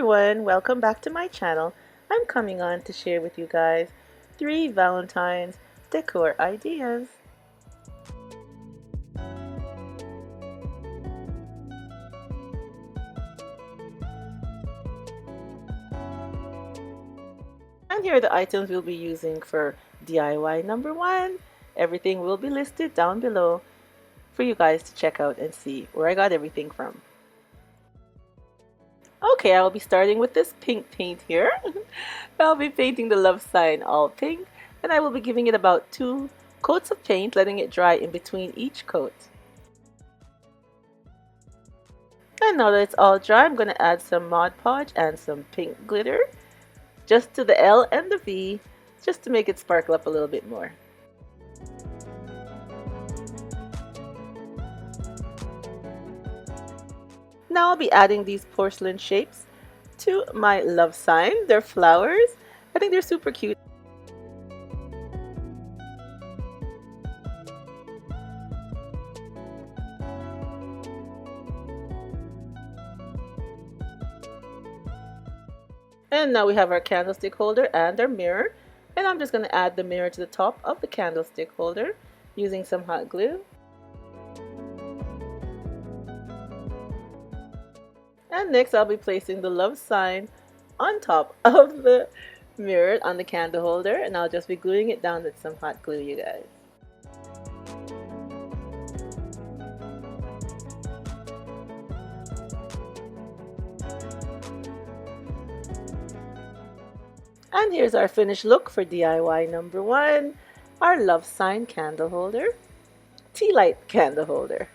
everyone, welcome back to my channel. I'm coming on to share with you guys 3 Valentine's decor ideas. And here are the items we'll be using for DIY number 1. Everything will be listed down below for you guys to check out and see where I got everything from. Okay, I'll be starting with this pink paint here. I'll be painting the love sign all pink, and I will be giving it about 2 coats of paint, letting it dry in between each coat. And now that it's all dry, I'm going to add some Mod Podge and some pink glitter, just to the L and the V, just to make it sparkle up a little bit more. Now I'll be adding these porcelain shapes to my love sign. They're flowers. I think they're super cute. And now we have our candlestick holder and our mirror. And I'm just going to add the mirror to the top of the candlestick holder using some hot glue. And next I'll be placing the love sign on top of the mirror on the candle holder, and I'll just be gluing it down with some hot glue, you guys. And here's our finished look for DIY number 1, our love sign candle holder, Tealight candle holder.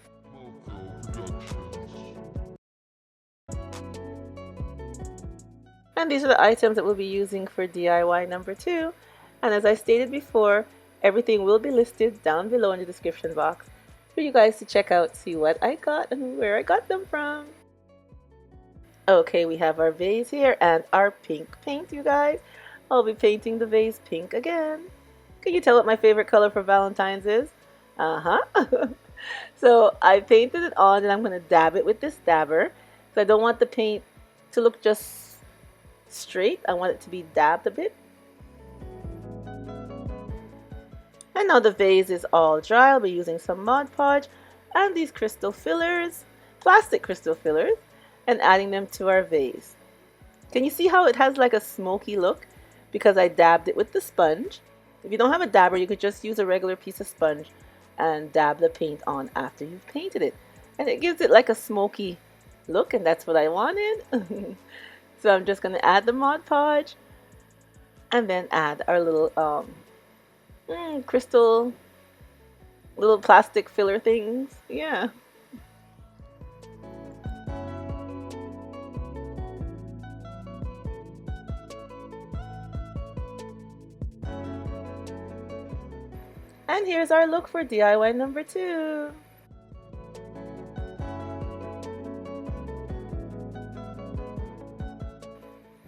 And these are the items that we'll be using for DIY number 2. And as I stated before, everything will be listed down below in the description box for you guys to check out, see what I got and where I got them from. Okay, we have our vase here and our pink paint, you guys. I'll be painting the vase pink again. Can you tell what my favorite color for Valentine's is? So I painted it on, and I'm going to dab it with this dabber. So I don't want the paint to look just straight. I want it to be dabbed a bit. And now the vase is all dry. I'll be using some Mod Podge and these crystal fillers, plastic crystal fillers, and adding them to our vase. Can you see how it has like a smoky look? Because I dabbed it with the sponge. If you don't have a dabber, you could just use a regular piece of sponge and dab the paint on after you've painted it. And it gives it like a smoky look, and that's what I wanted. So I'm just going to add the Mod Podge and then add our little crystal, little plastic filler things. Yeah. And here's our look for DIY number 2.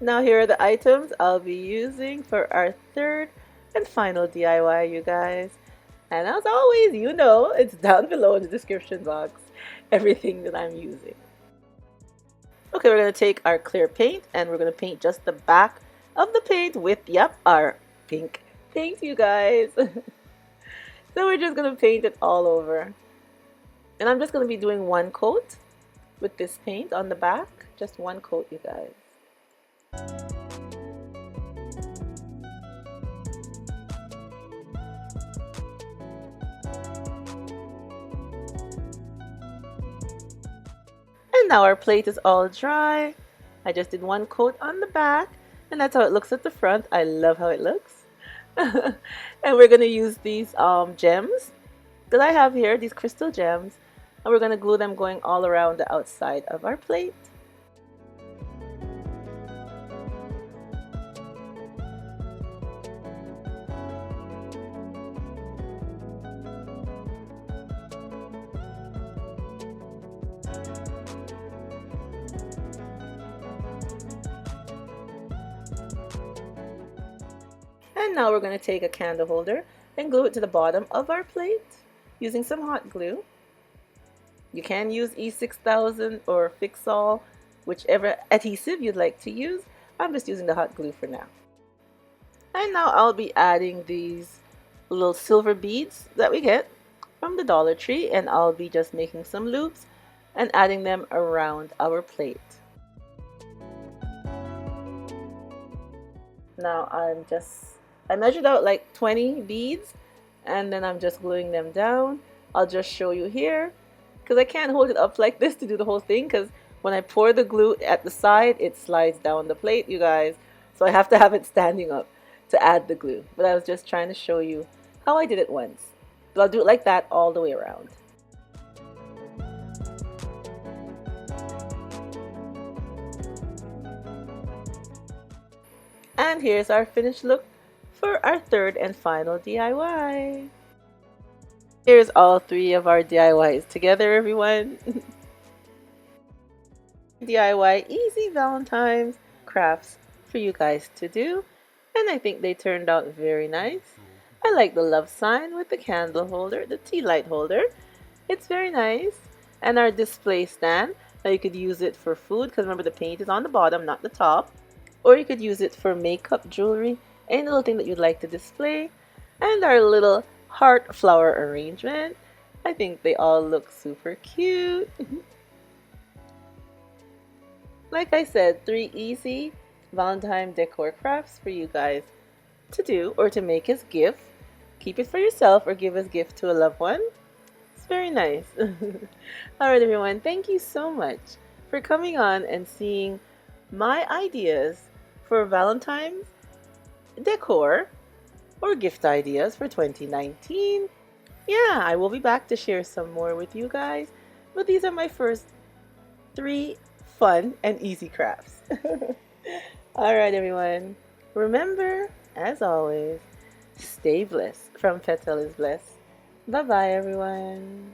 Now here are the items I'll be using for our 3rd and final DIY, you guys. And as always, you know, it's down below in the description box, everything that I'm using. Okay, we're going to take our clear paint and we're going to paint just the back of the paint with, yep, our pink paint, you guys. So we're just going to paint it all over. And I'm just going to be doing 1 coat with this paint on the back. Just 1 coat, you guys. And now our plate is all dry. I just did 1 coat on the back, and that's how it looks at the front. I love how it looks. And we're going to use these gems that I have here, these crystal gems, and we're going to glue them going all around the outside of our plate. And now we're going to take a candle holder and glue it to the bottom of our plate using some hot glue. You can use E6000 or Fix-All, whichever adhesive you'd like to use. I'm just using the hot glue for now. And now I'll be adding these little silver beads that we get from the Dollar Tree, and I'll be just making some loops and adding them around our plate. Now I measured out like 20 beads, and then I'm just gluing them down. I'll just show you here because I can't hold it up like this to do the whole thing, because when I pour the glue at the side it slides down the plate, you guys, so I have to have it standing up to add the glue. But I was just trying to show you how I did it once, but I'll do it like that all the way around. And here's our finished look for our third and final DIY. Here's all three of our DIYs together, everyone. DIY easy Valentine's crafts for you guys to do, and I think they turned out very nice. I like the love sign with the candle holder, the tea light holder. It's very nice. And our display stand. Now you could use it for food because remember the paint is on the bottom, not the top. Or you could use it for makeup, jewelry, any little thing that you'd like to display. And our little heart flower arrangement. I think they all look super cute. Like I said, 3 easy Valentine decor crafts for you guys to do or to make as gift. Keep it for yourself or give as gift to a loved one. It's very nice. Alright everyone, thank you so much for coming on and seeing my ideas for Valentine's decor or gift ideas for 2019. Yeah, I will be back to share some more with you guys, but these are my first 3 fun and easy crafts. Alright everyone, remember, as always, stay blessed from Petal is Blessed. Bye bye everyone.